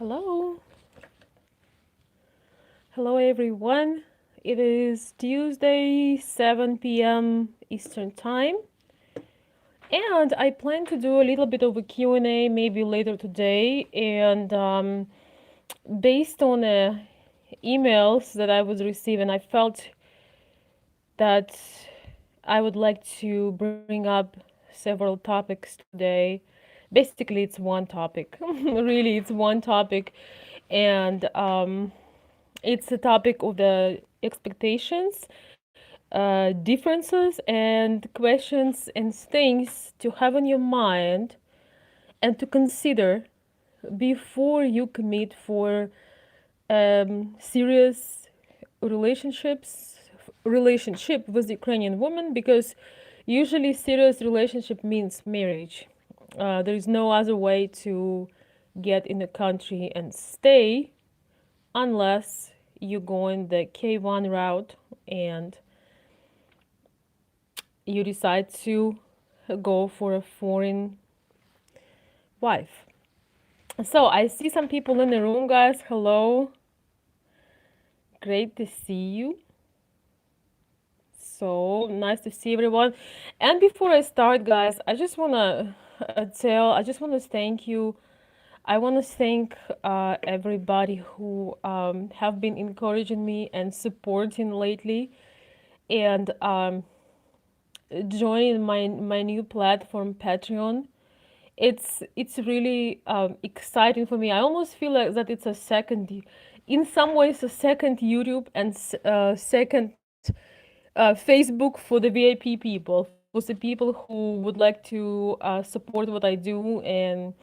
Hello. Hello, everyone. It is Tuesday, 7 p.m. Eastern Time, and I plan to do a little bit of a Q&A maybe later today. And based on emails that I was receiving, I felt that I would like to bring up several topics today. Basically, it's one topic. Really, it's one topic, and it's a topic of the expectations, differences, and questions and things to have in your mind and to consider before you commit for serious relationships relationship with Ukrainian women, because usually serious relationship means marriage. There is no other way to get in the country and stay unless you go in the K1 route and you decide to go for a foreign wife. So I see some people in the room, guys. Hello. Great to see you. So nice to see everyone. And before I start, guys, I just want to I just want to thank you. I want to thank everybody who have been encouraging me and supporting lately, and joining my new platform, Patreon. It's really exciting for me. I almost feel like that it's a second, in some ways, a second YouTube and second Facebook for the VIP people, for the people who would like to support what I do and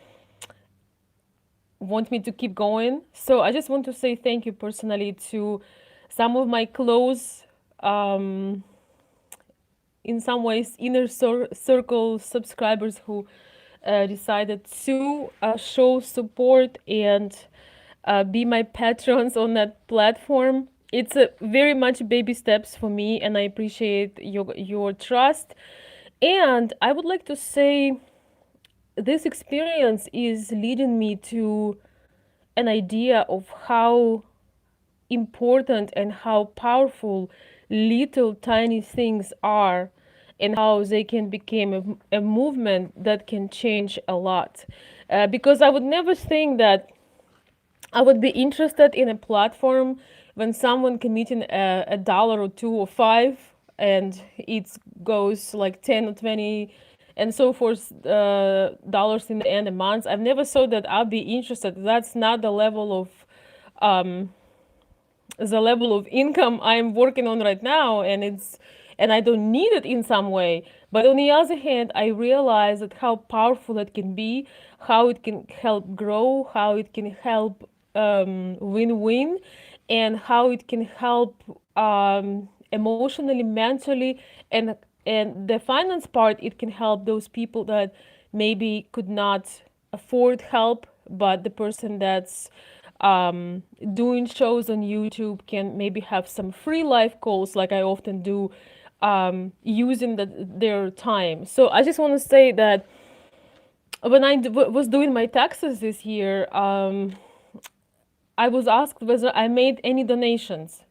want me to keep going. So I just want to say thank you personally to some of my close, in some ways, circle subscribers who decided to show support and be my patrons on that platform. It's a very much baby steps for me, and I appreciate your trust. And I would like to say this experience is leading me to an idea of how important and how powerful little tiny things are, and how they can become a movement that can change a lot. Because I would never think that I would be interested in a platform when someone committing a dollar or two or five, and it goes like 10 or 20 and so forth dollars in the end a month. I've never thought that I'd be interested. That's not the level of income I'm working on right now, and I don't need it in some way. But on the other hand, I realize that how powerful it can be, how it can help grow, how it can help win-win, and how it can help emotionally, mentally, and the finance part. It can help those people that maybe could not afford help, but the person that's doing shows on YouTube can maybe have some free live calls, like I often do, using their time. So I just want to say that when was doing my taxes this year, I was asked whether I made any donations,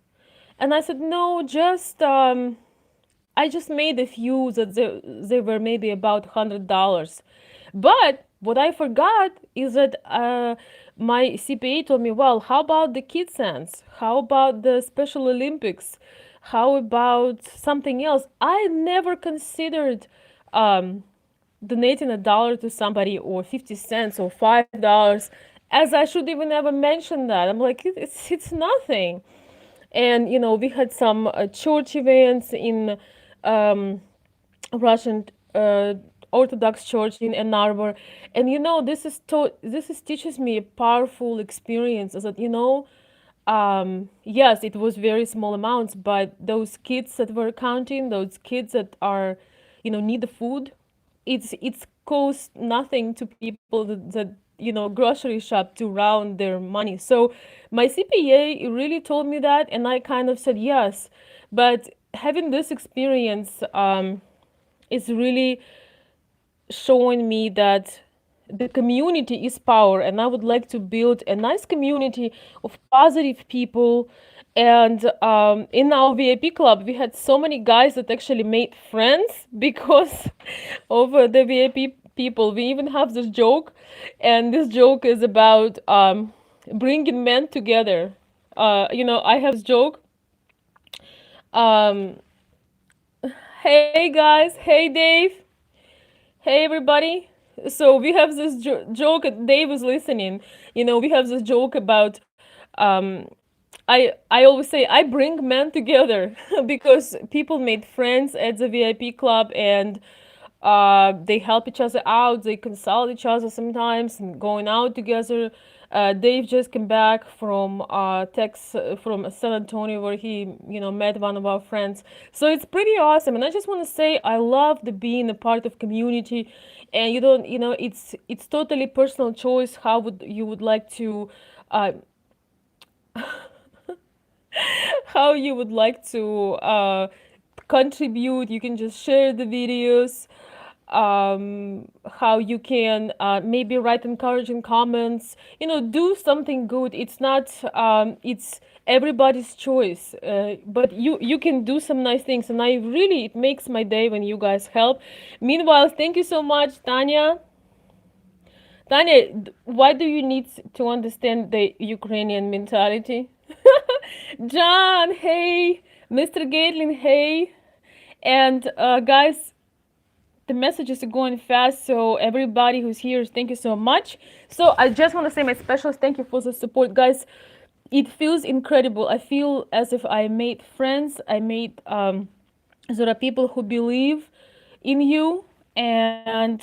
and I said no, just I just made a few that they were maybe about $100. But what I forgot is that my CPA told me, well, how about the Kids Sense? How about the Special Olympics? How about something else? I never considered um, donating a dollar to somebody, or 50 cents or $5, as I should even ever mention that. I'm like, it's nothing. And we had some church events in um, Russian Orthodox Church in Ann Arbor, and this is teaches me a powerful experience. Is that yes, it was very small amounts, but those kids that were counting, those kids that are need the food, it's cost nothing to people that grocery shop to round their money. So my CPA really told me that, and I kind of said yes. But having this experience is really showing me that the community is power, and I would like to build a nice community of positive people. And in our VIP club, we had so many guys that actually made friends because of the VIP people. We even have this joke, and this joke is about bringing men together. I have this joke. Um, hey guys, hey Dave, hey everybody. So we have this joke. Dave is listening. We have this joke about. Um, I always say I bring men together because people made friends at the VIP club, and they help each other out. They consult each other sometimes and going out together. Dave just came back from from San Antonio, where he met one of our friends. So it's pretty awesome, and I just want to say I love the being a part of community, and you don't you know it's totally personal choice how would you would like to. Uh, how you would like to contribute. You can just share the videos, how you can maybe write encouraging comments, do something good. It's not it's everybody's choice, but you can do some nice things, and I really, it makes my day when you guys help. Meanwhile, thank you so much, Tanya, why do you need to understand the Ukrainian mentality? John, hey, Mr. Gaitlin, hey, and guys, the messages are going fast, so everybody who's here, thank you so much. So I just want to say my special thank you for the support, guys. It feels incredible. I feel as if I made friends. I made there are people who believe in you, and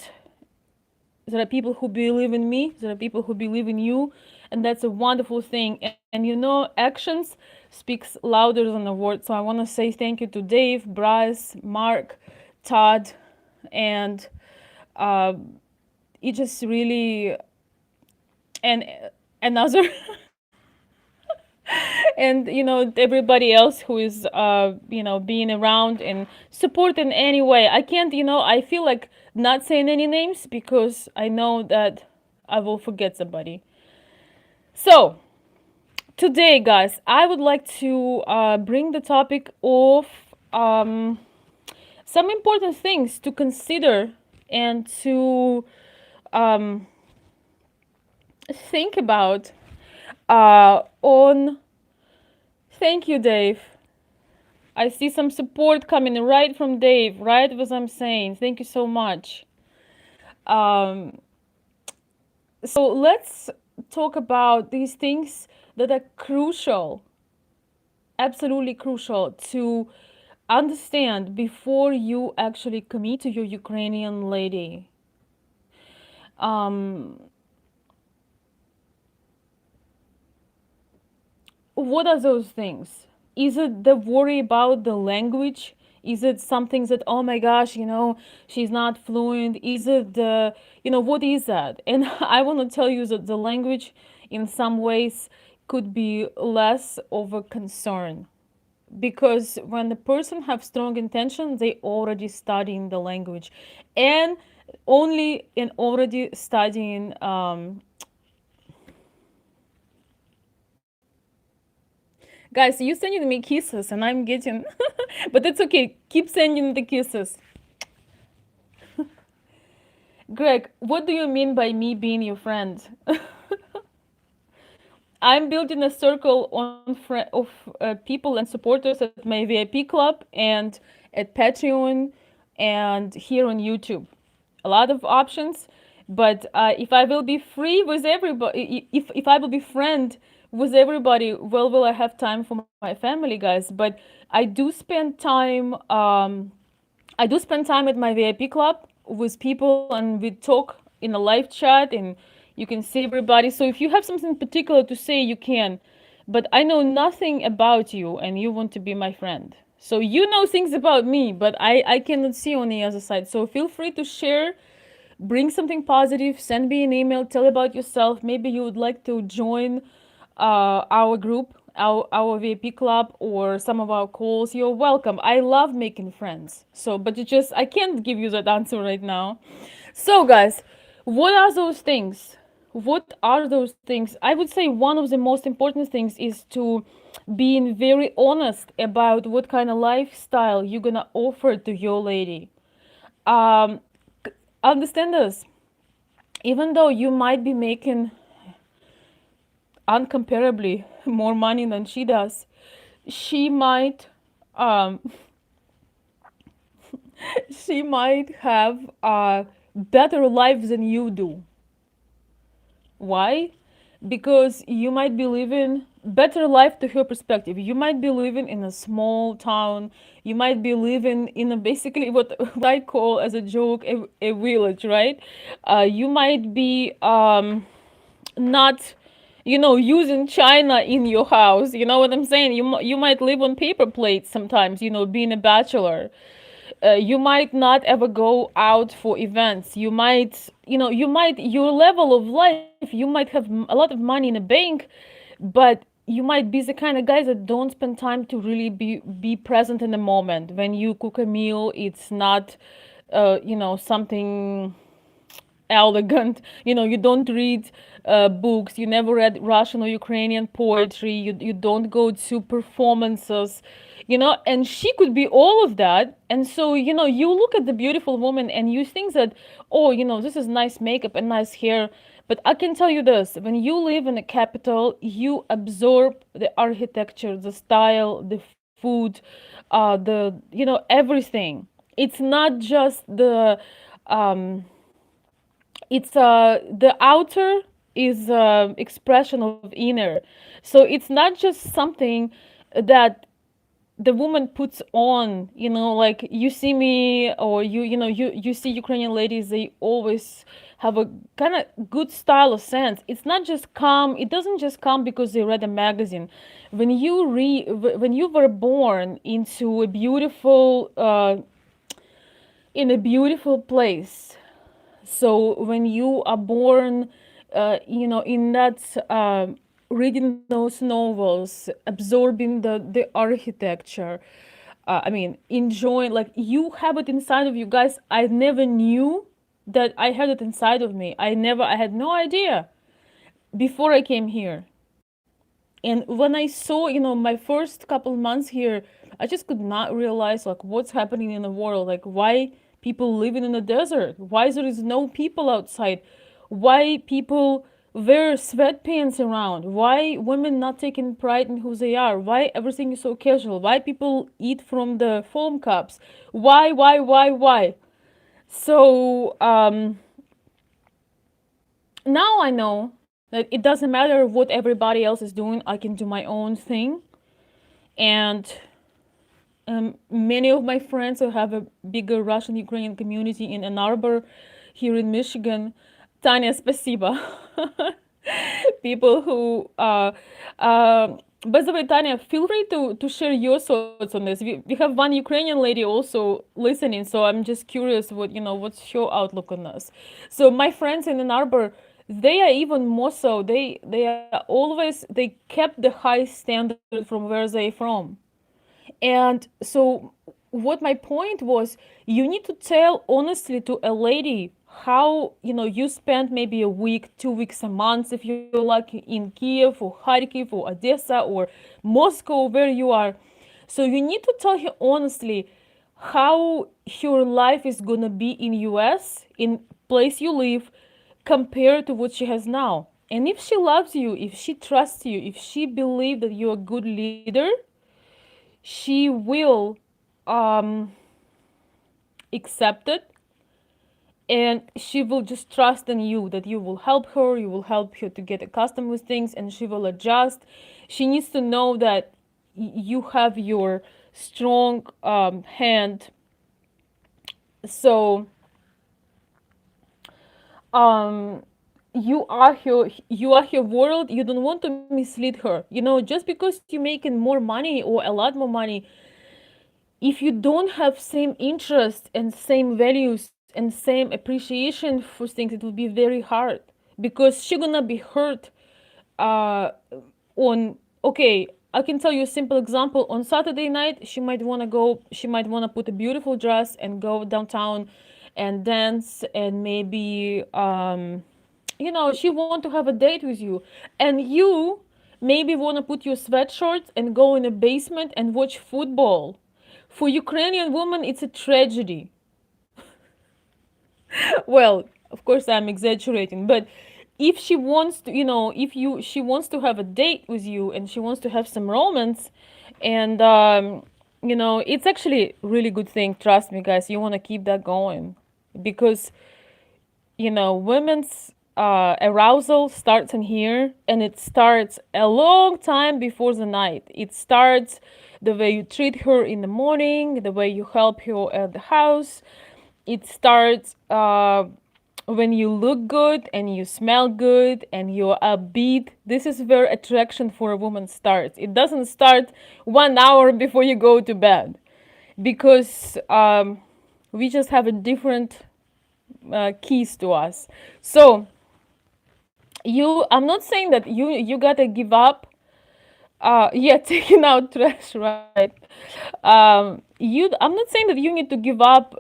there are people who believe in me. There are people who believe in you, and that's a wonderful thing. And actions speaks louder than the words. So I want to say thank you to Dave, Bryce, Mark, Todd, and uh, it just really and another and everybody else who is being around and support in any way. I can't, I feel like not saying any names because I know that I will forget somebody. So today, guys, I would like to bring the topic of um, some important things to consider and to um, think about on. Thank you, Dave. I see some support coming right from Dave, right as I'm saying. Thank you so much. Um, so let's talk about these things that are crucial, absolutely crucial to understand before you actually commit to your Ukrainian lady. Um, what are those things? Is it the worry about the language? Is it something that, oh my gosh, she's not fluent? Is it the, what is that? And I want to tell you that the language in some ways could be less of a concern, because when the person have strong intention, they already studying the language, and only in already studying guys, you sending me kisses and I'm getting but it's okay, keep sending the kisses. Greg, what do you mean by me being your friend? I'm building a circle of people and supporters at my VIP club and at Patreon and here on YouTube. A lot of options, but if I will be free with everybody, if I will be friend with everybody, well, will I have time for my family, guys? But I do spend time. I do spend time at my VIP club with people, and we talk in a live chat, and you can see everybody. So if you have something particular to say, you can. But I know nothing about you, and you want to be my friend. So you know things about me, but I cannot see on the other side. So feel free to share, bring something positive, send me an email, tell about yourself. Maybe you would like to join our group, our VIP club, or some of our calls. You're welcome. I love making friends. So, but I can't give you that answer right now. So, guys, What are those things? What are those things? I would say one of the most important things is to being very honest about what kind of lifestyle you're gonna offer to your lady. Um, Understand this. Even though you might be making uncomparably more money than she does, she might um, she might have a better life than you do. Why? Because you might be living better life to her perspective. You might be living in a small town. You might be living in a basically what I call as a joke a village, right? You might be not, using china in your house. You know what I'm saying? You might live on paper plates sometimes. Being a bachelor, you might not ever go out for events. Your level of life, you might have a lot of money in the bank, but you might be the kind of guys that don't spend time to really be present in the moment. When you cook a meal, it's not something elegant. You don't read books. You never read Russian or Ukrainian poetry. You don't go to performances. And she could be all of that. And so, you look at the beautiful woman and you think that, oh, this is nice makeup and nice hair. But I can tell you this: when you live in a capital, you absorb the architecture, the style, the food, everything. It's not just the outer is expression of inner. So it's not just something that the woman puts on, like you see me, or you see Ukrainian ladies, they always have a kind of good style of sense. It's not just come, it doesn't just come because they read a magazine. When you were born into a beautiful in a beautiful place. So when you are born, in that, reading those novels, absorbing the architecture, enjoying, like, you have it inside of you, guys. I never knew that I had it inside of me. I had no idea before I came here. And when I saw, my first couple months here, I just could not realize, like, what's happening in the world, like why people living in the desert, why there is no people outside, why people wear sweatpants around, why women not taking pride in who they are, why everything is so casual, why people eat from the foam cups, why. So now I know that it doesn't matter what everybody else is doing, I can do my own thing. And many of my friends who have a bigger Russian Ukrainian community in Ann Arbor, here in Michigan. Tanya, спасибо. People who, by the way, Tanya, feel free to share your thoughts on this. We have one Ukrainian lady also listening, so I'm just curious what's your outlook on this. So my friends in Ann Arbor, they are even more so. They are always, they kept the high standard from where they're from. And so, what my point was, you need to tell honestly to a lady how you spend maybe a week, 2 weeks, a month, if you're like in Kiev or Kharkiv or Odessa or Moscow, where you are. So you need to tell her honestly how her life is gonna be in US, in place you live, compared to what she has now. And if she loves you, if she trusts you, if she believes that you're a good leader, she will um, accept it, and she will just trust in you that you will help her, you will help her to get accustomed with things, and she will adjust. She needs to know that you have your strong hand. So um, you are her world. You don't want to mislead her. Just because you're making more money or a lot more money, if you don't have same interest and same values and same appreciation for things, it will be very hard, because she gonna be hurt uh on, okay, I can tell you a simple example. On Saturday night, she might want to put a beautiful dress and go downtown and dance, and maybe she want to have a date with you, and you maybe want to put your sweatshirts and go in a basement and watch football. For Ukrainian women, it's a tragedy. Well, of course I'm exaggerating, but if she wants to, if you she wants to have a date with you and she wants to have some romance, and it's actually a really good thing. Trust me, guys, you want to keep that going, because women's arousal starts in here, and it starts a long time before the night. It starts the way you treat her in the morning, the way you help her at the house. It starts when you look good and you smell good and you're upbeat. This is where attraction for a woman starts. It doesn't start 1 hour before you go to bed, because we just have a different keys to us. So I'm not saying that you gotta give up. Yeah, taking out trash, right? I'm not saying that you need to give up,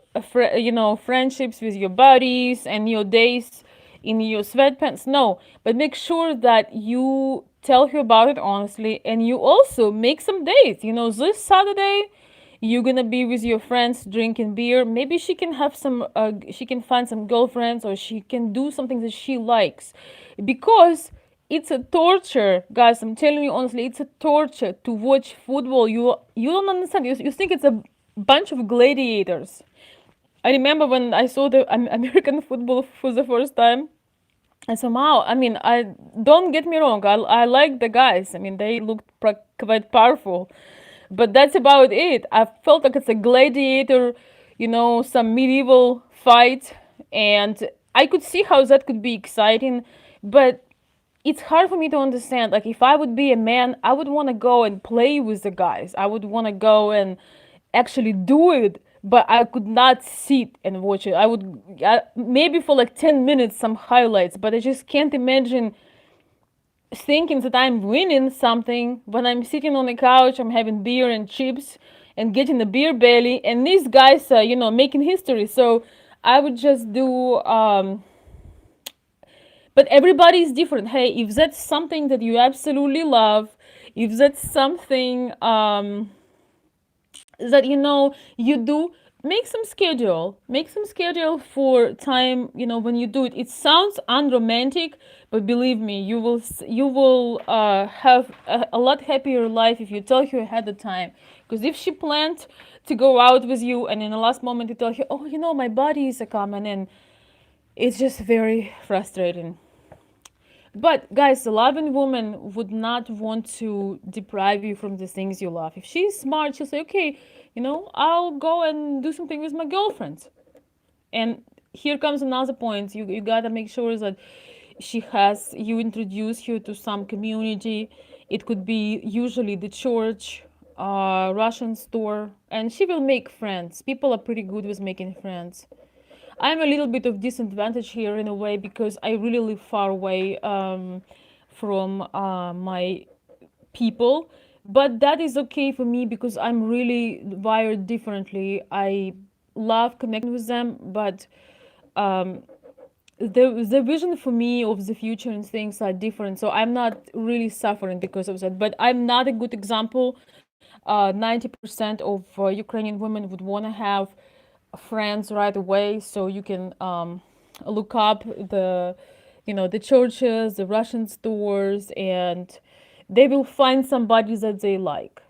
friendships with your buddies and your days in your sweatpants. No, but make sure that you tell her about it honestly, and you also make some dates. This Saturday you're gonna be with your friends drinking beer. Maybe she can find some girlfriends, or she can do something that she likes, because it's a torture, guys. I'm telling you honestly, it's a torture to watch football. You don't understand. You think it's a bunch of gladiators. I remember when I saw the American football for the first time. And somehow, I mean, I don't get me wrong. I like the guys. I mean, they looked quite powerful, but that's about it. I felt like it's a gladiator, some medieval fight, and I could see how that could be exciting, but it's hard for me to understand. Like, if I would be a man, I would want to go and play with the guys. I would want to go and actually do it, but I could not sit and watch it. Maybe for like 10 minutes, some highlights, but I just can't imagine thinking that I'm winning something when I'm sitting on the couch, I'm having beer and chips and getting a beer belly, and these guys are, making history. So I would just do but everybody is different. Hey, if that's something that you absolutely love, if that's something that you do, make some schedule for time, when you do it. It sounds unromantic, but believe me, you will have a lot happier life if you tell her ahead of time. Because if she planned to go out with you, and in the last moment you tell her, oh, my body is a coming, and it's just very frustrating. But guys, a loving woman would not want to deprive you from the things you love. If she's smart, she'll say, okay, I'll go and do something with my girlfriends. And here comes another point. You gotta make sure that you introduce her to some community. It could be usually the church, Russian store, and she will make friends. People are pretty good with making friends. I'm a little bit of disadvantage here in a way, because I really live far away from my people, but that is okay for me because I'm really wired differently. I love connecting with them, but the vision for me of the future and things are different, so I'm not really suffering because of that. But I'm not a good example. 90% of Ukrainian women would want to have friends right away, so you can look up the churches, the Russian stores, and they will find somebody that they like.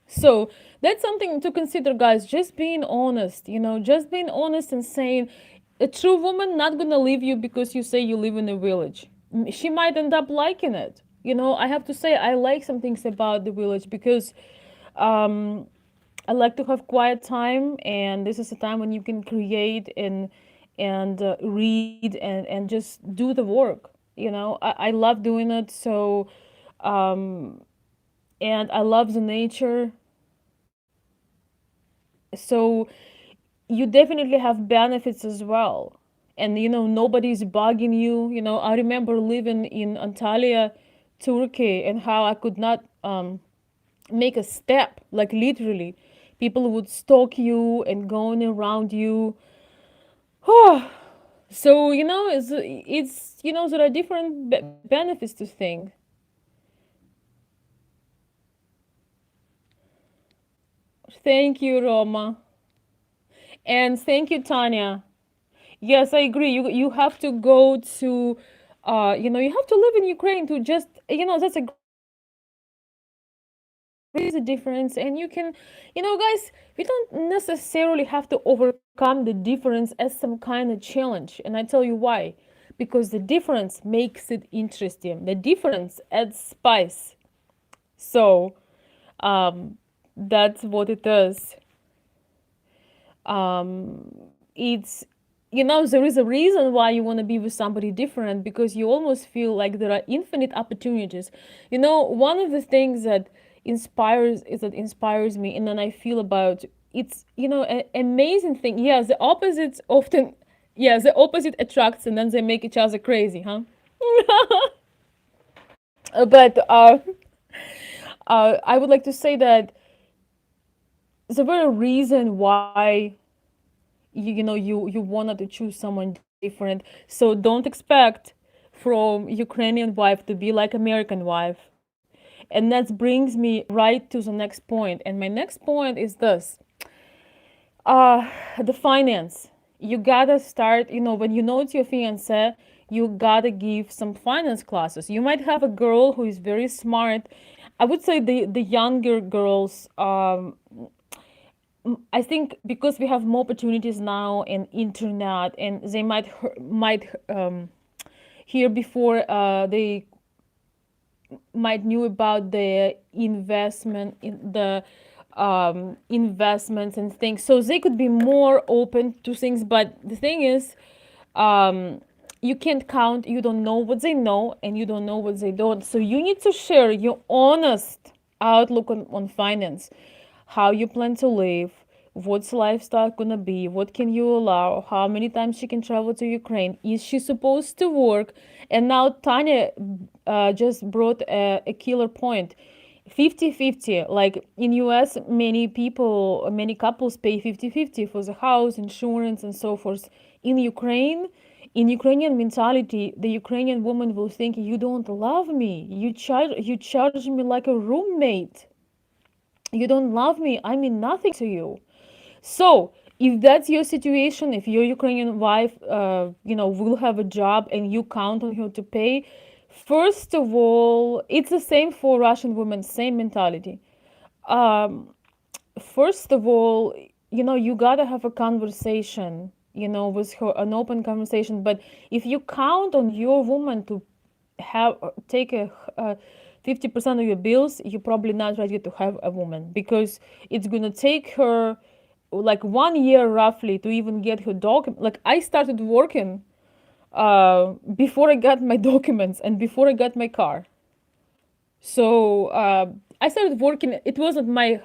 So that's something to consider, guys. Just being honest, just being honest and saying, a true woman not gonna leave you because you say you live in a village. She might end up liking it. I have to say I like some things about the village, because um, I like to have quiet time, and this is a time when you can create and read and just do the work. I love doing it. So and I love the nature. So you definitely have benefits as well. And nobody's bugging you. I remember living in Antalya, Turkey, and how I could not make a step, like literally. People would stalk you and going around you. So it's there are different benefits to think. Thank you, Roma, and thank you, Tanya. Yes, I agree. You have to go to, you have to live in Ukraine to just, that's a great example. There is a difference, and you can, guys, we don't necessarily have to overcome the difference as some kind of challenge. And I tell you why. Because the difference makes it interesting. The difference adds spice. So, um, that's what it does. It's there is a reason why you want to be with somebody different, because you almost feel like there are infinite opportunities. One of the things that inspires me, and then I feel about it's an amazing thing. Yeah, the opposites often, yeah, the opposite attracts, and then they make each other crazy, huh? But I would like to say that the very reason why you wanted to choose someone different. So don't expect from Ukrainian wife to be like American wife. And that brings me right to the next point. And my next point is this. The finance. You gotta start, when you know it's your fiance, you gotta give some finance classes. You might have a girl who is very smart. I would say the younger girls, I think because we have more opportunities now and internet, and they might hear before they might knew about the investment in the investments and things, so they could be more open to things. But the thing is, um, you can't count. You don't know what they know, and you don't know what they don't. So you need to share your honest outlook on finance, how you plan to live, what's lifestyle gonna be, what can you allow, how many times she can travel to Ukraine, is she supposed to work? And now Tanya just brought a killer point. 50-50. Like in US, many couples pay 50-50 for the house, insurance, and so forth. In Ukraine, in Ukrainian mentality, the Ukrainian woman will think, you don't love me, you charge me like a roommate, you don't love me, I mean nothing to you. So if that's your situation, if your Ukrainian wife, will have a job and you count on her to pay, first of all, it's the same for Russian women, same mentality. Um, First of all, you gotta have a conversation, with her, an open conversation. But if you count on your woman to have take a 50% of your bills, you're probably not ready to have a woman, because it's gonna take her like 1 year roughly to even get her document. Like I started working before I got my documents and before I got my car. So I started working. It wasn't my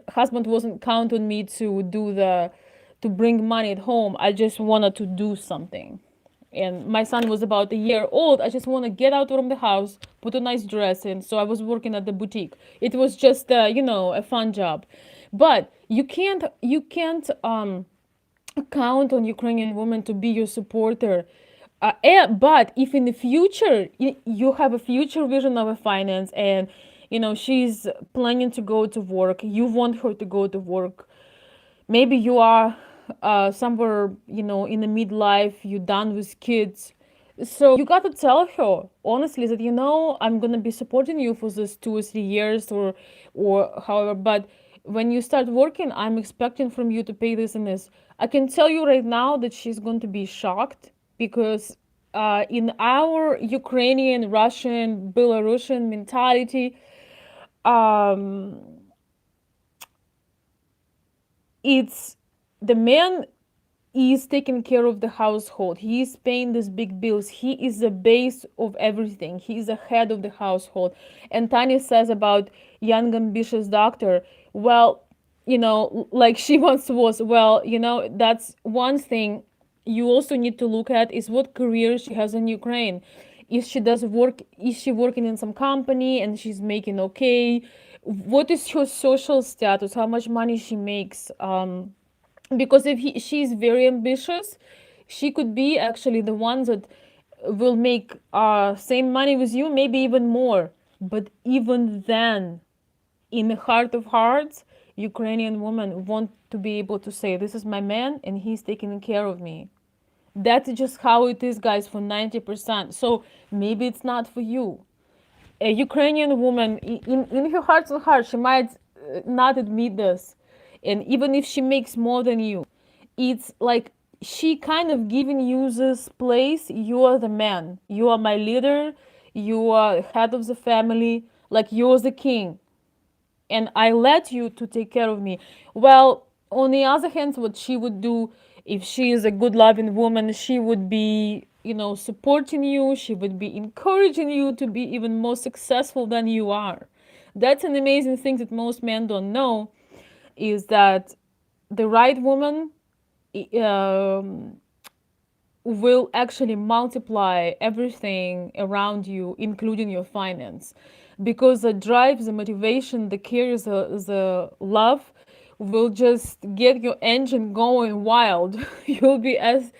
husband wasn't count on me to bring money at home. I just wanted to do something. And my son was about a year old. I just want to get out from the house, put a nice dress in. So I was working at the boutique. It was just a fun job. But you can't count on Ukrainian women to be your supporter. But if in the future you have a future vision of a finance, and she's planning to go to work, you want her to go to work. Maybe you are somewhere in the midlife, you're done with kids. So you got to tell her honestly that I'm gonna be supporting you for this 2 or 3 years, or however. But when you start working, I'm expecting from you to pay this and this. I can tell you right now that she's going to be shocked, because in our Ukrainian, Russian, Belarusian mentality, um, it's the man is taking care of the household. He is paying these big bills. He is the base of everything. He is the head of the household. And Tanya says about young ambitious doctor. Well, like she once was. Well, that's one thing you also need to look at is what career she has in Ukraine. If she does work, is she working in some company and she's making okay? What is her social status? How much money she makes? because if she's very ambitious, she could be actually the ones that will make same money with you, maybe even more. But even then, in the heart of hearts, Ukrainian women want to be able to say, "This is my man, and he's taking care of me." That's just how it is, guys, for 90%. So maybe it's not for you. A Ukrainian woman, in her heart of heart, she might not admit this. And even if she makes more than you, it's like she kind of giving you this place. You are the man. You are my leader. You are head of the family. Like you're the king, and I let you to take care of me. Well, on the other hand, what she would do, if she is a good loving woman, she would be, supporting you. She would be encouraging you to be even more successful than you are. That's an amazing thing that most men don't know, is that the right woman um, will actually multiply everything around you, including your finance, because the drive, the motivation, the care, the love will just get your engine going wild. You'll be as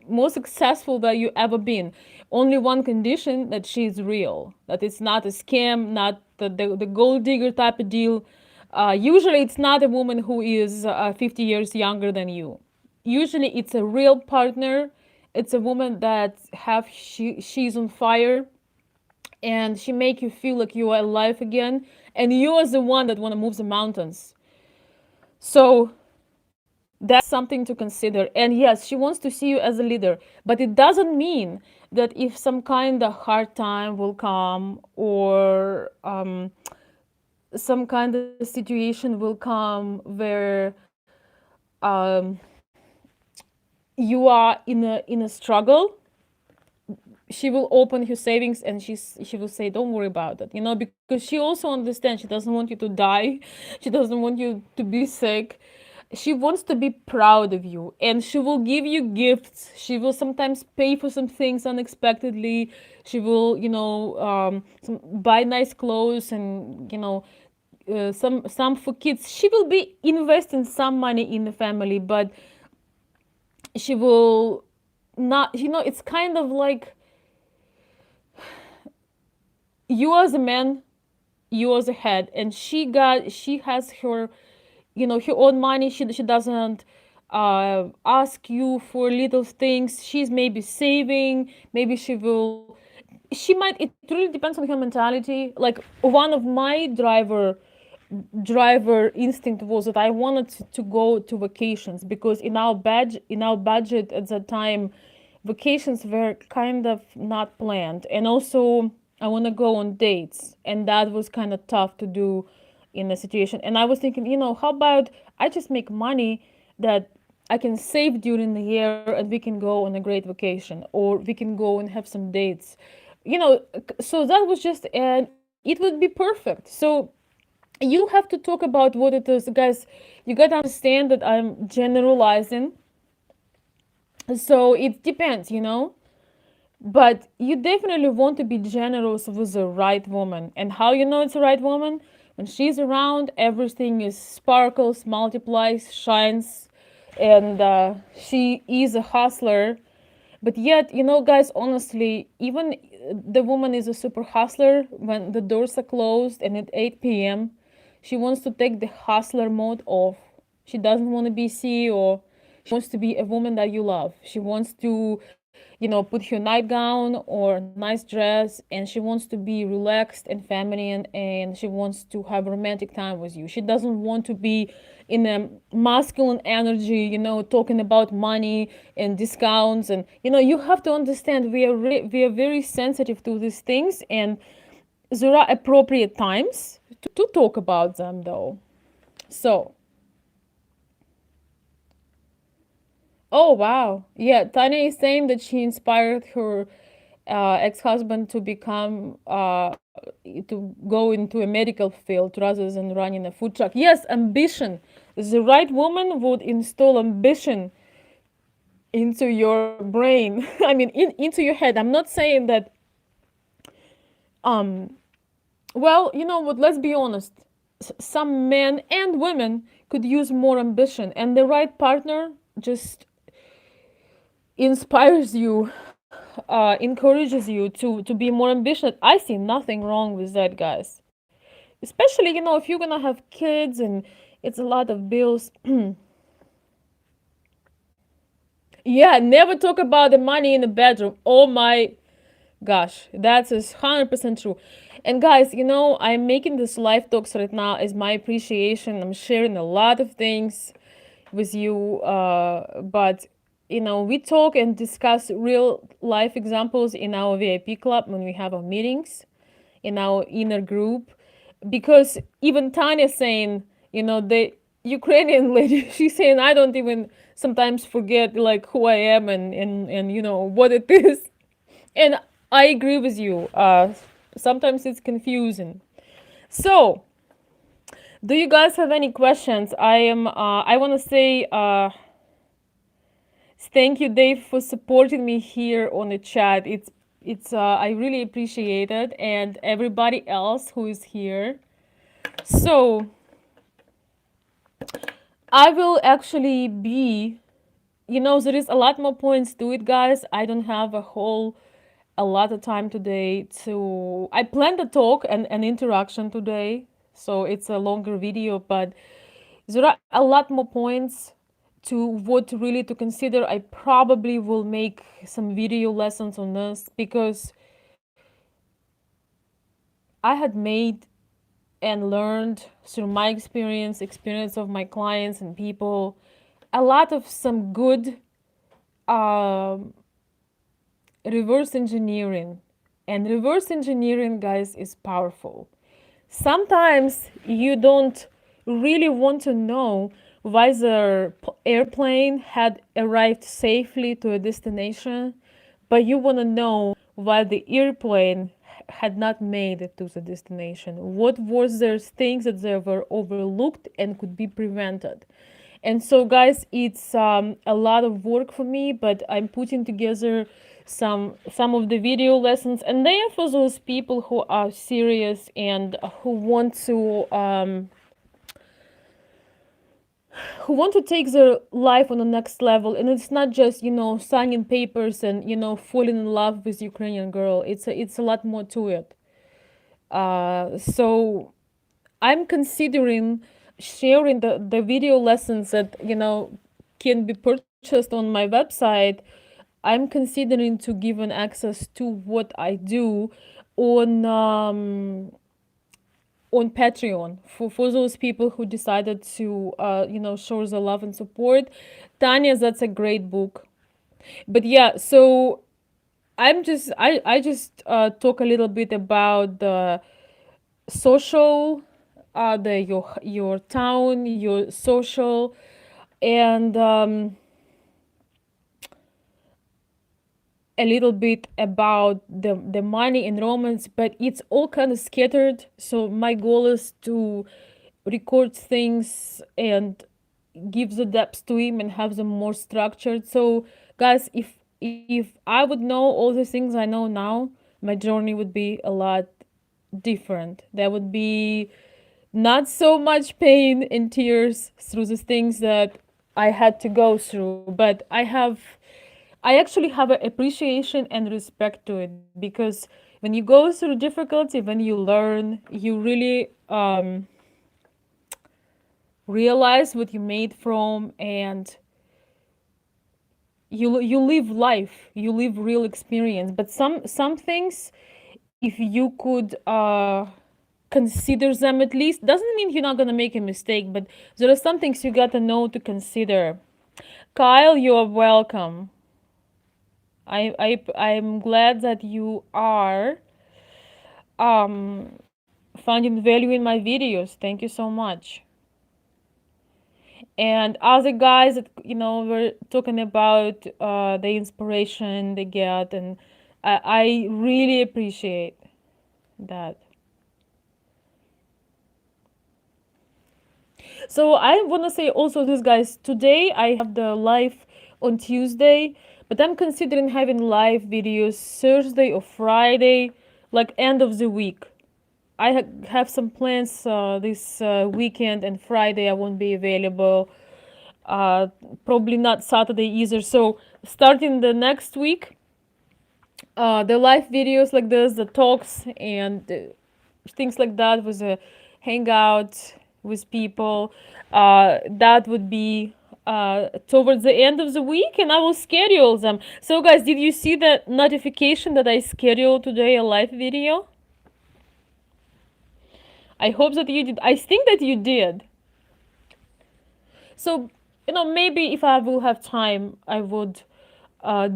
more successful that you ever been. Only one condition, that she's real, that it's not a scam, not the gold digger type of deal. Usually it's not a woman who is 50 years younger than you. Usually it's a real partner. It's a woman that she's on fire, and she make you feel like you are alive again, and you are the one that want to move the mountains. So that's something to consider. And yes, she wants to see you as a leader, but it doesn't mean that if some kind of hard time will come, or some kind of situation will come where you are in a struggle, she will open her savings, and she will say, don't worry about it, because she also understands, she doesn't want you to die. She doesn't want you to be sick. She wants to be proud of you, and she will give you gifts. She will sometimes pay for some things unexpectedly. She will, buy nice clothes, and some for kids. She will be investing some money in the family, but she will not, it's kind of like, you as a man, you as a head, and she has her, her own money. She doesn't ask you for little things. She's maybe saving, maybe she might, it really depends on her mentality. Like, one of my driver instinct was that I wanted to go to vacations, because in our budget at that time, vacations were kind of not planned, and also I want to go on dates, and that was kind of tough to do in a situation. And I was thinking, how about I just make money that I can save during the year, and we can go on a great vacation, or we can go and have some dates. So that was just, and it would be perfect. So you have to talk about what it is, guys. You gotta understand that I'm generalizing, so it depends, but you definitely want to be generous with the right woman. And how you know it's the right woman? When she's around, everything is sparkles, multiplies, shines, and she is a hustler. But yet, guys, honestly, even the woman is a super hustler when the doors are closed and at 8 p.m. She wants to take the hustler mode off. She doesn't want to be CEO. She wants to be a woman that you love. She wants to, put her nightgown or nice dress, and she wants to be relaxed and feminine, and she wants to have romantic time with you. She doesn't want to be in a masculine energy, talking about money and discounts. And you have to understand, we are very sensitive to these things, and there are appropriate times to talk about them, though. So, oh wow, yeah, Tanya is saying that she inspired her ex-husband to become to go into a medical field rather than running a food truck. Yes, ambition. The right woman would install ambition into your brain. I mean, into your head. I'm not saying that. Um, well, you know what? Let's be honest. Some men and women could use more ambition, and the right partner just inspires you, encourages you to be more ambitious. I see nothing wrong with that, guys. Especially, if you're gonna have kids and it's a lot of bills. Yeah, never talk about the money in the bedroom. Oh my gosh, that's 100% true. And guys, I'm making this live talks right now as my appreciation. I'm sharing a lot of things with you, but we talk and discuss real life examples in our VIP club when we have our meetings in our inner group, because even Tanya saying, the Ukrainian lady, she's saying I don't even sometimes forget like who I am and what it is. And I agree with you. Sometimes it's confusing. So, do you guys have any questions? I want to say thank you, Dave, for supporting me here on the chat. It's I really appreciate it, and everybody else who is here. So, I will actually be, there is a lot more points to it, guys. I don't have a lot of time today to. I planned a talk and an interaction today, so it's a longer video, but there are a lot more points to what really to consider. I probably will make some video lessons on this because I had made and learned through my experience of my clients and people, a lot of some good um, reverse engineering. And reverse engineering, guys, is powerful. Sometimes you don't really want to know why the airplane had arrived safely to a destination, but you want to know why the airplane had not made it to the destination. What was there things that they were overlooked and could be prevented? And so, guys, it's a lot of work for me, but I'm putting together some of the video lessons, and they are for those people who are serious and who want to take their life on the next level. And it's not just signing papers and falling in love with Ukrainian girl. It's a lot more to it. So I'm considering sharing the video lessons that can be purchased on my website. I'm considering to give an access to what I do on on Patreon for those people who decided to show the love and support. Tanya, that's a great book. But yeah, so I just talk a little bit about the social, the your town, your social, and a little bit about the money and romance, but it's all kind of scattered. So my goal is to record things and give the depth to him and have them more structured. So guys, if I would know all the things I know now, my journey would be a lot different. There would be not so much pain and tears through the things that I had to go through, but I actually have an appreciation and respect to it, because when you go through difficulty, when you learn, you really realize what you made from, and you live life, you live real experience. But some things, if you could consider them at least, doesn't mean you're not gonna make a mistake, but there are some things you gotta know to consider. Kyle, you are welcome. I'm glad that you are um, finding value in my videos. Thank you so much. And other guys that were talking about the inspiration they get, and I really appreciate that. So I want to say also this, guys. Today I have the live on Tuesday, but I'm considering having live videos Thursday or Friday, like end of the week. have some plans this weekend, and Friday I won't be available. Uh, Probably not Saturday either. So starting the next week, the live videos like this, the talks and things like that, with a hangout with people, that would be towards the end of the week, and I will schedule them. So guys, did you see the notification that I scheduled today a live video? I hope that you did. I think that you did. So, maybe if I will have time, I would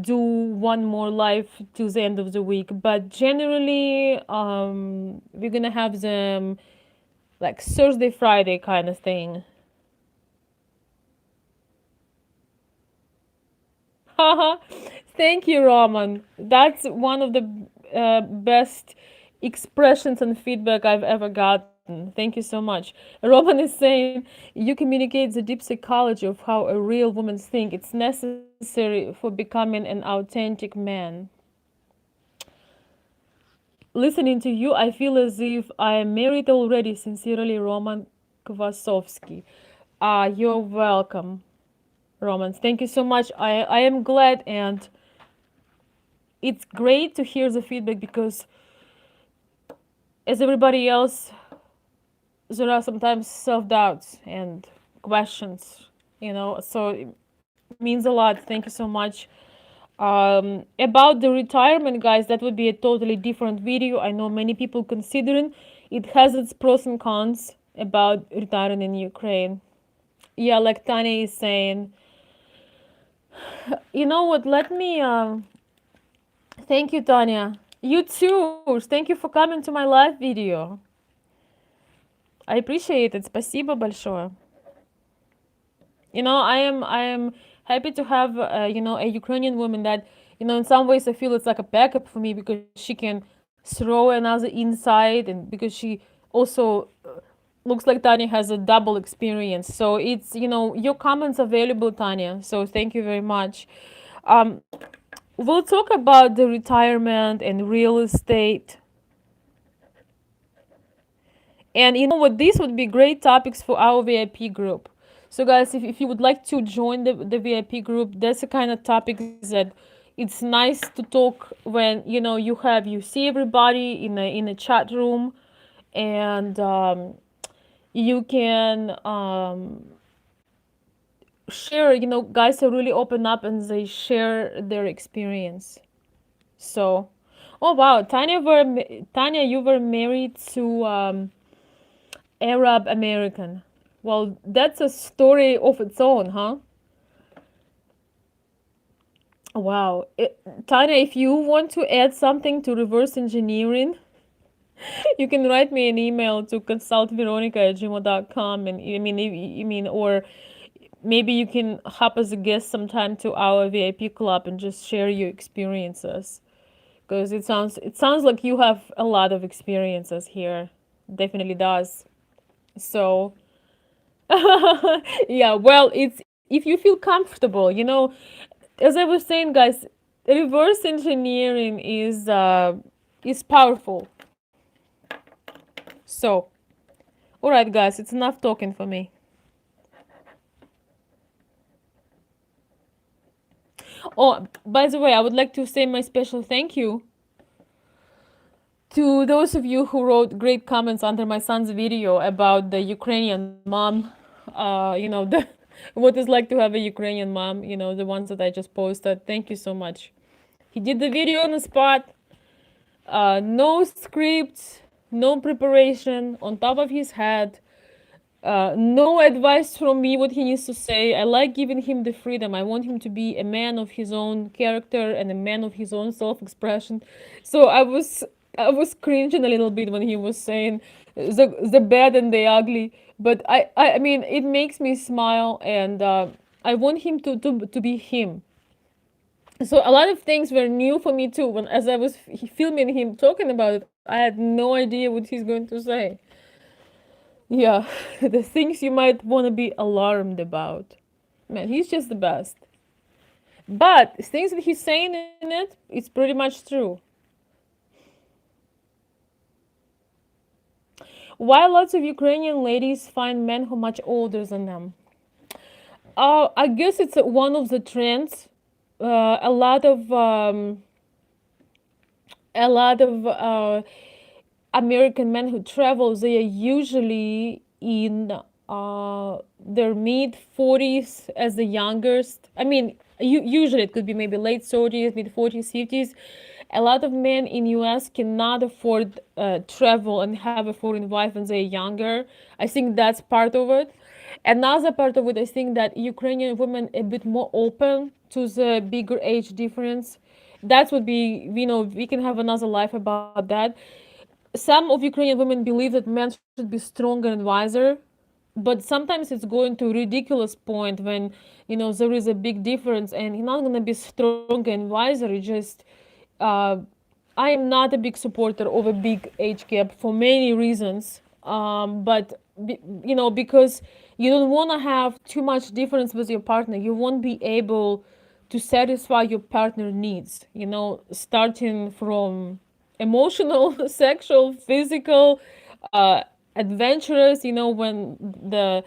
do one more live to the end of the week. But generally, we're gonna have them like Thursday, Friday kind of thing. Haha. Thank you, Roman. That's one of the best expressions and feedback I've ever gotten. Thank you so much. Roman is saying you communicate the deep psychology of how a real woman thinks. It's necessary for becoming an authentic man. Listening to you, I feel as if I am married already. Sincerely, Roman Kvasovsky. You're welcome, Roman. Thank you so much. I am glad, and it's great to hear the feedback because, as everybody else, there are sometimes self doubts and questions, so it means a lot. Thank you so much. About the retirement, guys, that would be a totally different video. I know many people considering it, has its pros and cons about retiring in Ukraine. Yeah, like Tanya is saying, you know what? Let me. Thank you, Tanya. You too. Thank you for coming to my live video. I appreciate it. Спасибо большое. I am happy to have a Ukrainian woman that, in some ways I feel it's like a backup for me, because she can throw another insight, and because she also looks like Tanya has a double experience. So it's, your comments are valuable, Tanya. So thank you very much. Um, we'll talk about the retirement and real estate. And you know what? These would be great topics for our VIP group. So, guys, if you would like to join the VIP group, that's the kind of topics that it's nice to talk when you see everybody in a chat room, and you can share. Guys are really open up and they share their experience. So, oh wow, Tanya, you were married to Arab American. Well, that's a story of its own, huh? Wow. Tanya, if you want to add something to reverse engineering, you can write me an email to consultveronica@gmail.com. And or maybe you can hop as a guest sometime to our VIP club and just share your experiences. Because it sounds like you have a lot of experiences here. Definitely does. So, yeah, well, it's if you feel comfortable, as I was saying, guys, reverse engineering is powerful. So, all right, guys, it's enough talking for me. Oh, by the way, I would like to say my special thank you to those of you who wrote great comments under my son's video about the Ukrainian mom. The what it's like to have a Ukrainian mom. The ones that I just posted. Thank you so much. He did the video on the spot. No script, no preparation, on top of his head. No advice from me what he needs to say. I like giving him the freedom. I want him to be a man of his own character and a man of his own self-expression. So I was cringing a little bit when he was saying the bad and the ugly. But I mean, it makes me smile, and I want him to be him. So a lot of things were new for me too. When as I was filming him talking about it, I had no idea what he's going to say. Yeah, the things you might want to be alarmed about. Man, he's just the best. But things that he's saying in it's pretty much true. Why lots of Ukrainian ladies find men who are much older than them? I guess it's one of the trends. A lot of American men who travel, they are usually in their mid 40s as the youngest. I mean, usually it could be maybe late 30s, mid 40s, 50s. A lot of men in US cannot afford travel and have a foreign wife when they're younger. I think that's part of it. Another part of it, I think that Ukrainian women a bit more open to the bigger age difference. That would be, we can have another life about that. Some of Ukrainian women believe that men should be stronger and wiser, but sometimes it's going to a ridiculous point when there is a big difference, and he's not going to be stronger and wiser. It's just uh, I am not a big supporter of a big age gap for many reasons. But because you don't want to have too much difference with your partner, you won't be able to satisfy your partner needs. Starting from emotional, sexual, physical, uh, adventurous. When the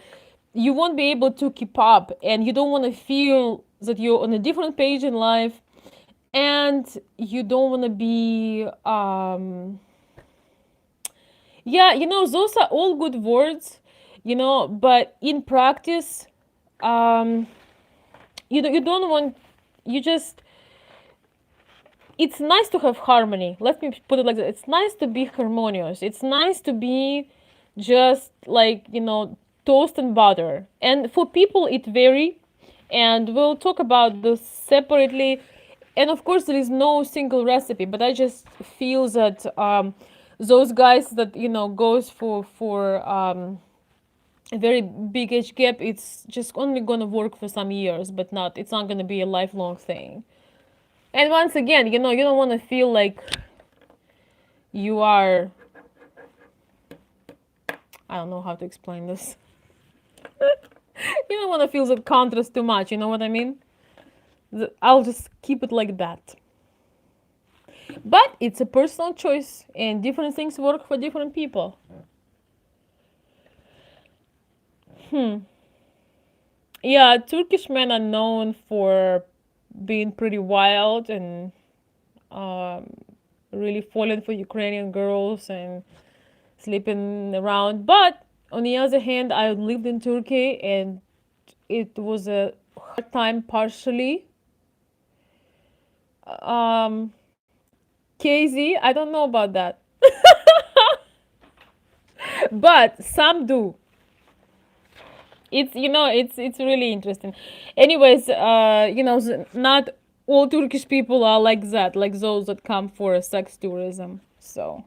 you won't be able to keep up, and you don't want to feel that you're on a different page in life, and you don't want to be yeah, those are all good words, but in practice, um you don't want, you just it's nice to have harmony. Let me put it like that. It's nice to be harmonious. It's nice to be just like, toast and butter. And for people, it vary. And we'll talk about this separately. And of course, there is no single recipe, but I just feel that those guys that, goes for a very big age gap, it's just only gonna work for some years, but it's not gonna be a lifelong thing. And once again, you don't want to feel like you are. I don't know how to explain this. You don't want to feel that contrast too much. You know what I mean? I'll just keep it like that. But it's a personal choice, and different things work for different people. Yeah, Turkish men are known for being pretty wild and um, really falling for Ukrainian girls and sleeping around. But on the other hand, I lived in Turkey, and it was a hard time partially. Um, KZ, I don't know about that, but some do. It's really interesting. Anyways, not all Turkish people are like that, like those that come for sex tourism. So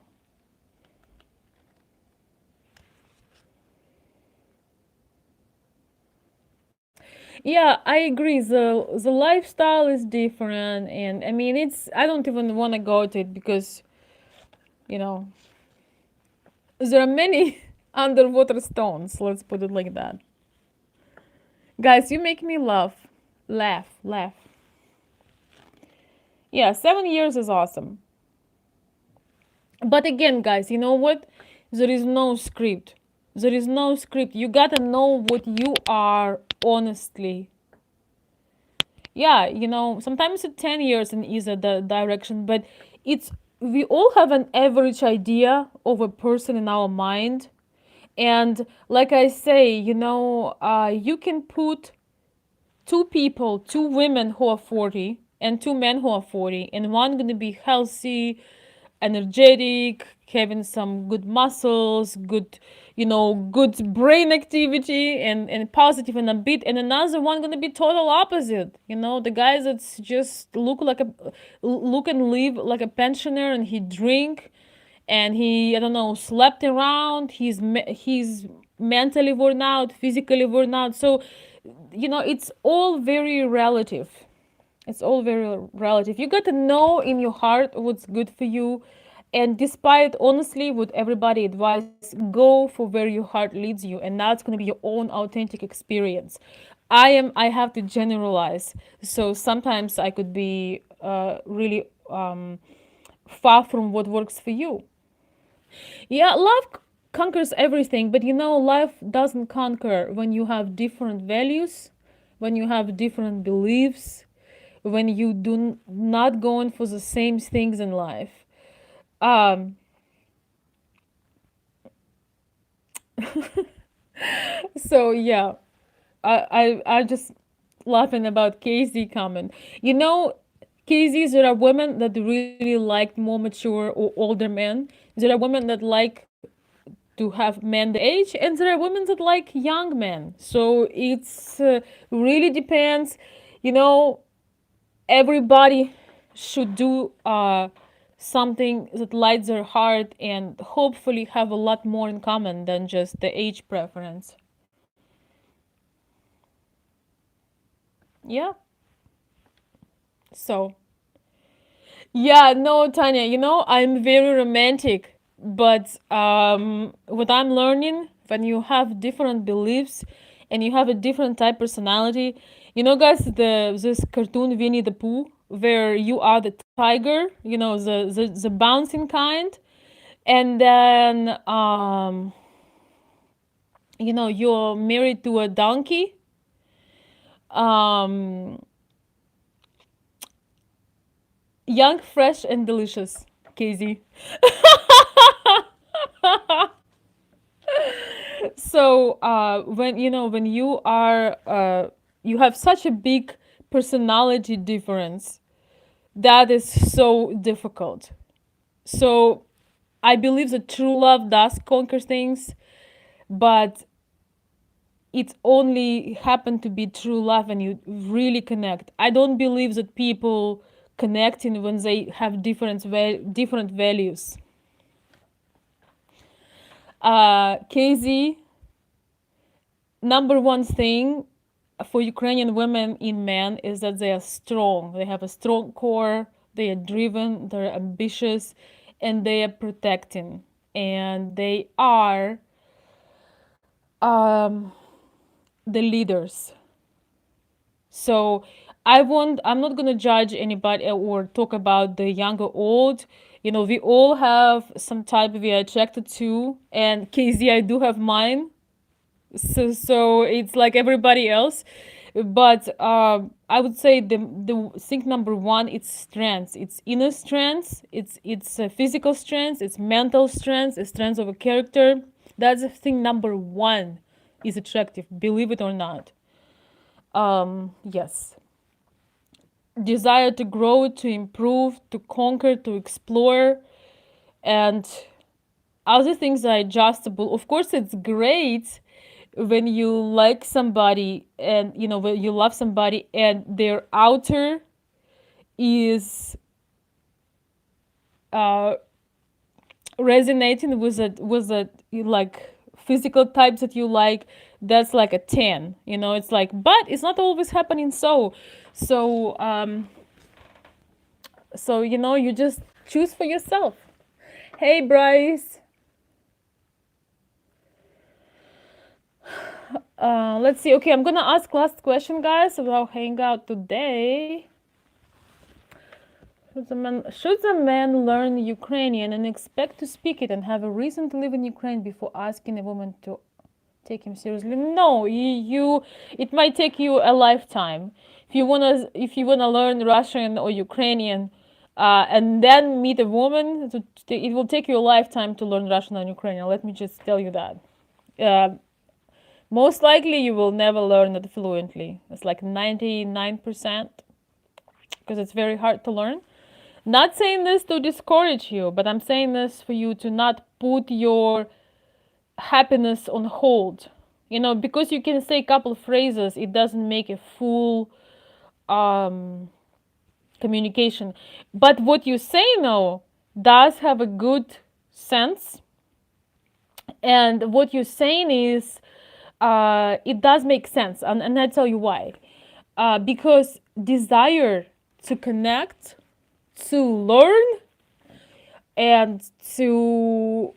yeah, I agree. The lifestyle is different, and I mean, I don't even want to go to it because you know there are many underwater stones. Let's put it like that. Guys, you make me laugh. Yeah, 7 years is awesome. But again, guys, you know what? There is no script. There is no script. You gotta know what you are honestly. Yeah, sometimes it's 10 years in either the direction, but we all have an average idea of a person in our mind. And like I say, you can put two women who are 40 and two men who are 40, and one going to be healthy, energetic, having some good muscles, good brain activity, and positive and a bit, and another one going to be total opposite. The guys that's just look and live like a pensioner, and he drink, and he, I don't know, slept around. He's mentally worn out, physically worn out. So it's all very relative. It's all very relative. You got to know in your heart what's good for you. And despite honestly what everybody advises, go for where your heart leads you, and that's going to be your own authentic experience. I have to generalize. So sometimes I could be really far from what works for you. Yeah, love. conquers everything. But life doesn't conquer when you have different values, when you have different beliefs, when you do not going for the same things in life. Um, so yeah, I just laughing about Casey comment. You know, Casey's, there are women that really like more mature or older men. There are women that like to have men the age, and there are women that like young men. So it's really depends. You know, everybody should do something that lights their heart and hopefully have a lot more in common than just the age preference. Yeah. So yeah, no, Tanya, I'm very romantic, but what I'm learning, when you have different beliefs and you have a different type personality, guys, this cartoon Winnie the Pooh, where you are the tiger, the bouncing kind, and then you're married to a donkey. Um, Young, fresh, and delicious, Casey. So when you are you have such a big personality difference, that is so difficult. So I believe that true love does conquer things, but it only happened to be true love when you really connect. I don't believe that people connecting when they have different values. KZ, number one thing for Ukrainian women in men is that they are strong. They have a strong core, they are driven, they're ambitious, and they are protecting. And they are um, the leaders. So I'm not gonna judge anybody or talk about the young or old. We all have some type we are attracted to, and KZ, I do have mine. So it's like everybody else, but I would say the thing number one, it's strengths, it's inner strengths, it's physical strengths, it's mental strengths, it's strengths of a character. That's the thing number one is attractive, believe it or not. Yes, desire to grow, to improve, to conquer, to explore, and other things are adjustable. Of course, it's great when you like somebody and when you love somebody and their outer is uh, resonating with a like physical types that you like. That's like a 10. It's like, but it's not always happening. So you just choose for yourself. Hey, Bryce. Let's see. Okay, I'm gonna ask last question, guys, about hangout today. Should a man learn Ukrainian and expect to speak it and have a reason to live in Ukraine before asking a woman to take him seriously? No, it might take you a lifetime. If you wanna learn Russian or Ukrainian, and then meet a woman, it will take you a lifetime to learn Russian and Ukrainian. Let me just tell you that. Uh, Most likely, you will never learn it fluently. It's like 99% because it's very hard to learn. Not saying this to discourage you, but I'm saying this for you to not put your happiness on hold. Because you can say a couple of phrases, it doesn't make a full um, communication. But what you say now does have a good sense. And what you're saying is, it does make sense. And I'll tell you why. Because desire to connect, to learn, and to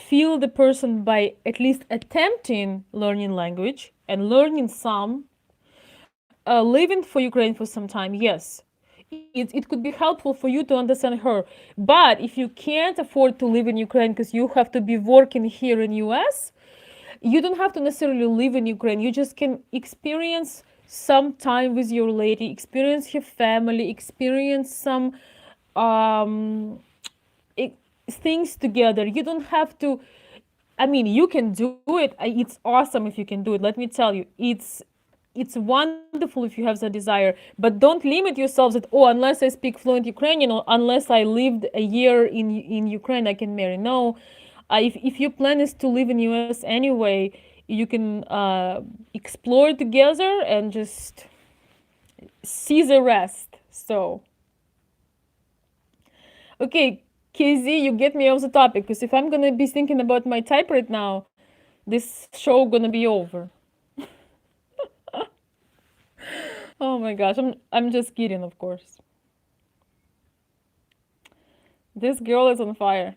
feel the person by at least attempting learning language and learning some, living for Ukraine for some time, yes, it could be helpful for you to understand her. But if you can't afford to live in Ukraine because you have to be working here in US, you don't have to necessarily live in Ukraine. You just can experience some time with your lady, experience her family, experience some um, e- things together. You don't have to. I mean, you can do it. It's awesome if you can do it. Let me tell you, it's wonderful if you have the desire. But don't limit yourselves at, oh, unless I speak fluent Ukrainian or unless I lived a year in Ukraine, I can marry. No, if your plan is to live in US anyway, you can explore together and just see the rest. So, okay, KZ, you get me off the topic because if I'm gonna be thinking about my type right now, this show gonna be over. Oh my gosh, I'm just kidding, of course. This girl is on fire.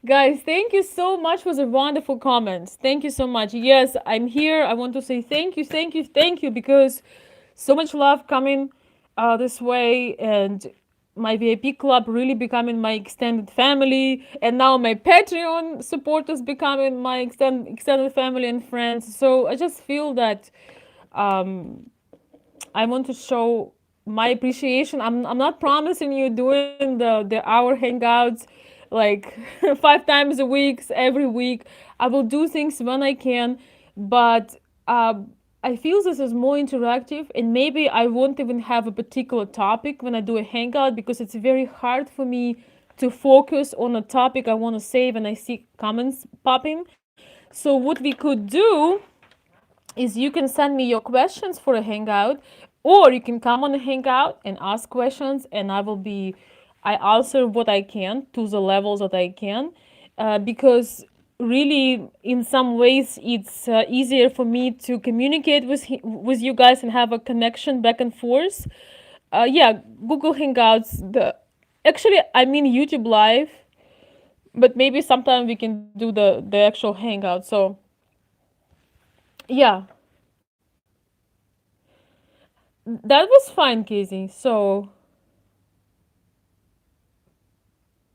Guys, thank you so much for the wonderful comments. Thank you so much. Yes, I'm here. I want to say thank you, thank you, thank you because so much love coming this way, and my VIP club really becoming my extended family, and now my Patreon supporters becoming my extended family and friends. So I just feel that um, I want to show my appreciation. I'm not promising you doing the hour hangouts like 5 times a week, every week. I will do things when I can, but I feel this is more interactive, and maybe I won't even have a particular topic when I do a hangout because it's very hard for me to focus on a topic I want to save and I see comments popping. So what we could do is you can send me your questions for a hangout, or you can come on a hangout and ask questions, and I answer what I can to the levels that I can, because really in some ways it's easier for me to communicate with you guys and have a connection back and forth. Yeah, Google Hangouts, the actually I mean YouTube Live, but maybe sometime we can do the actual hangout. So yeah, that was fine, Casey. So,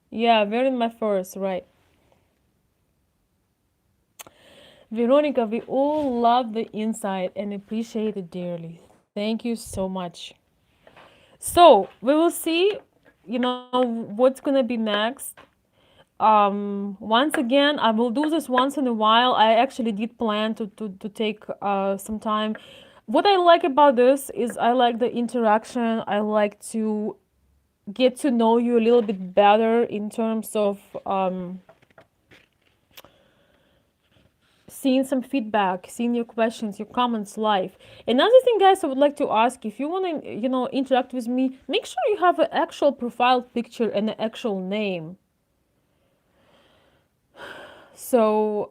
yeah, we're in my first, right. Veronica, we all love the insight and appreciate it dearly. Thank you so much. So, we will see, what's gonna be next. Once again, I will do this once in a while. I actually did plan to take some time. What I like about this is I like the interaction. I like to get to know you a little bit better in terms of seeing some feedback, seeing your questions, your comments live. Another thing, guys, I would like to ask, if you want to, interact with me, make sure you have an actual profile picture and an actual name. So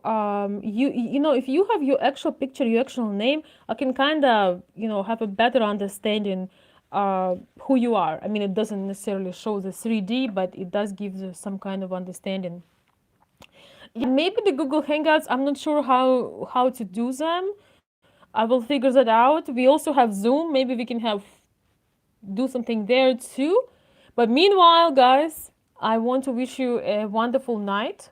if you have your actual picture, your actual name, I can kind of have a better understanding who you are. I mean, it doesn't necessarily show the 3D, but it does give you some kind of understanding. Yeah, maybe the Google Hangouts, I'm not sure how to do them. I will figure that out. We also have Zoom. Maybe we can have do something there too. But meanwhile, guys, I want to wish you a wonderful night.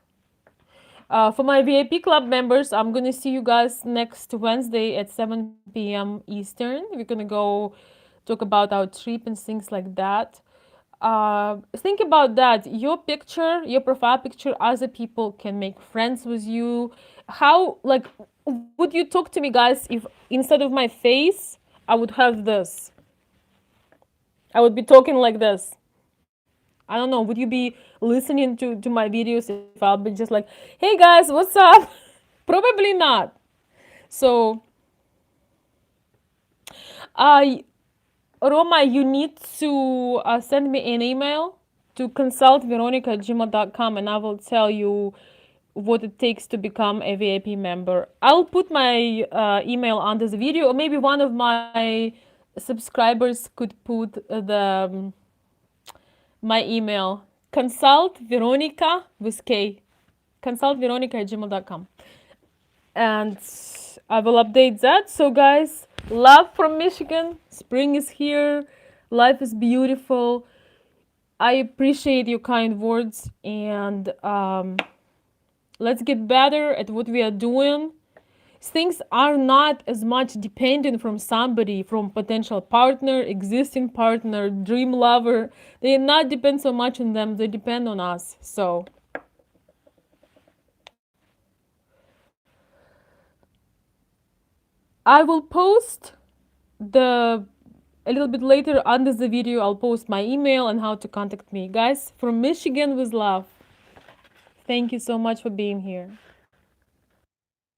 For my VIP club members, I'm gonna see you guys next Wednesday at 7 p.m. Eastern. We're gonna go talk about our trip and things like that. Think about that. Your picture, your profile picture, other people can make friends with you. How, like, would you talk to me, guys, if instead of my face, I would have this? I would be talking like this. I don't know. Would you be listening to my videos if I'll be just like, hey guys, what's up? Probably not. So, uh, Roma, you need to send me an email to consultveronica@gmail.com, and I will tell you what it takes to become a VIP member. I'll put my email under the video, or maybe one of my subscribers could put my email. Consult Veronica with K. Consultveronica@gmail.com. and I will update that. So, guys, love from Michigan. Spring is here. Life is beautiful. I appreciate your kind words, and let's get better at what we are doing. Things are not as much dependent from somebody, from potential partner, existing partner, dream lover. They not depend so much on them. They depend on us. So I will post the a little bit later under the video. I'll post my email and how to contact me. Guys, from Michigan with love. Thank you so much for being here.